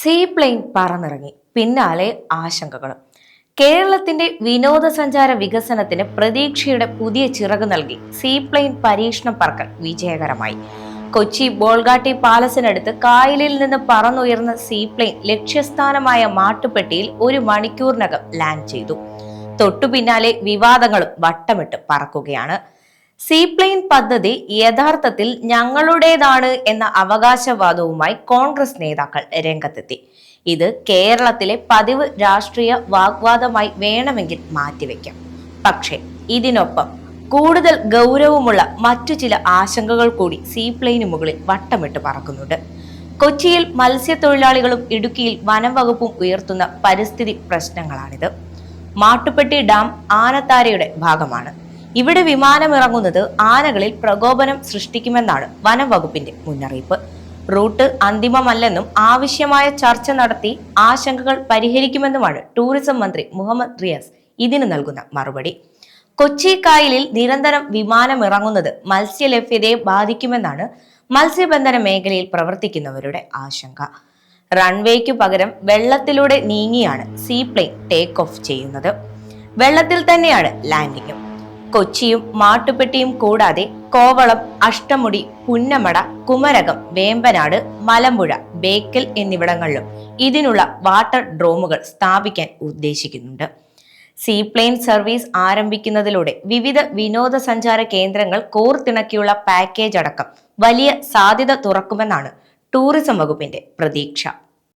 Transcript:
Seaplane പറന്നിറങ്ങി, പിന്നാലെ ആശങ്കകളും. കേരളത്തിന്റെ വിനോദസഞ്ചാര വികസനത്തിന് പ്രതീക്ഷയുടെ പുതിയ ചിറക് നൽകി സീപ്ലെയിൻ പരീക്ഷണം പറക്കൽ വിജയകരമായി. കൊച്ചി ബോൾഗാട്ടി പാലസിനടുത്ത് കായലിൽ നിന്ന് പറന്നുയർന്ന സീപ്ലെയിൻ ലക്ഷ്യസ്ഥാനമായ മാട്ടുപ്പെട്ടിയിൽ 1 മണിക്കൂറിനകം ലാൻഡ് ചെയ്തു. തൊട്ടു പിന്നാലെ വിവാദങ്ങളും വട്ടമിട്ട് പറക്കുകയാണ്. സീപ്ലെയിൻ പദ്ധതി യഥാർത്ഥത്തിൽ ഞങ്ങളുടേതാണ് എന്ന അവകാശവാദവുമായി കോൺഗ്രസ് നേതാക്കൾ രംഗത്തെത്തി. ഇത് കേരളത്തിലെ പതിവ് രാഷ്ട്രീയ വാഗ്വാദമായി വേണമെങ്കിൽ മാറ്റിവെക്കാം. പക്ഷേ ഇതിനൊപ്പം കൂടുതൽ ഗൗരവമുള്ള മറ്റു ചില ആശങ്കകൾ കൂടി സീപ്ലെയിന് മുകളിൽ വട്ടമിട്ട് പറക്കുന്നുണ്ട്. കൊച്ചിയിൽ മത്സ്യത്തൊഴിലാളികളും ഇടുക്കിയിൽ വനം വകുപ്പും ഉയർത്തുന്ന പരിസ്ഥിതി പ്രശ്നങ്ങളാണിത്. മാട്ടുപ്പെട്ടി ഡാം ആനത്താരയുടെ ഭാഗമാണ്. ഇവിടെ വിമാനമിറങ്ങുന്നത് ആനകളിൽ പ്രകോപനം സൃഷ്ടിക്കുമെന്നാണ് വനം വകുപ്പിന്റെ മുന്നറിയിപ്പ്. റൂട്ട് അന്തിമമല്ലെന്നും ആവശ്യമായ ചർച്ച നടത്തി ആശങ്കകൾ പരിഹരിക്കുമെന്നുമാണ് ടൂറിസം മന്ത്രി മുഹമ്മദ് റിയാസ് ഇതിന് നൽകുന്ന മറുപടി. കൊച്ചി കായലിൽ നിരന്തരം വിമാനമിറങ്ങുന്നത് മത്സ്യലഭ്യതയെ ബാധിക്കുമെന്നാണ് മത്സ്യബന്ധന മേഖലയിൽ പ്രവർത്തിക്കുന്നവരുടെ ആശങ്ക. റൺവേക്കു പകരം വെള്ളത്തിലൂടെ നീങ്ങിയാണ് സീപ്ലെയിൻ ടേക്ക് ഓഫ് ചെയ്യുന്നത്. വെള്ളത്തിൽ തന്നെയാണ് ലാൻഡിങ്ങും. കൊച്ചിയും മാട്ടുപ്പെട്ടിയും കൂടാതെ കോവളം, അഷ്ടമുടി, പുന്നമട, കുമരകം, വേമ്പനാട്, മലമ്പുഴ, ബേക്കൽ എന്നിവിടങ്ങളിലും ഇതിനുള്ള വാട്ടർ ഡ്രോമുകൾ സ്ഥാപിക്കാൻ ഉദ്ദേശിക്കുന്നുണ്ട്. സീപ്ലെയിൻ സർവീസ് ആരംഭിക്കുന്നതിലൂടെ വിവിധ വിനോദസഞ്ചാര കേന്ദ്രങ്ങൾ കോർത്തിണക്കിയുള്ള പാക്കേജ് അടക്കം വലിയ സാധ്യത തുറക്കുമെന്നാണ് ടൂറിസം വകുപ്പിന്റെ പ്രതീക്ഷ.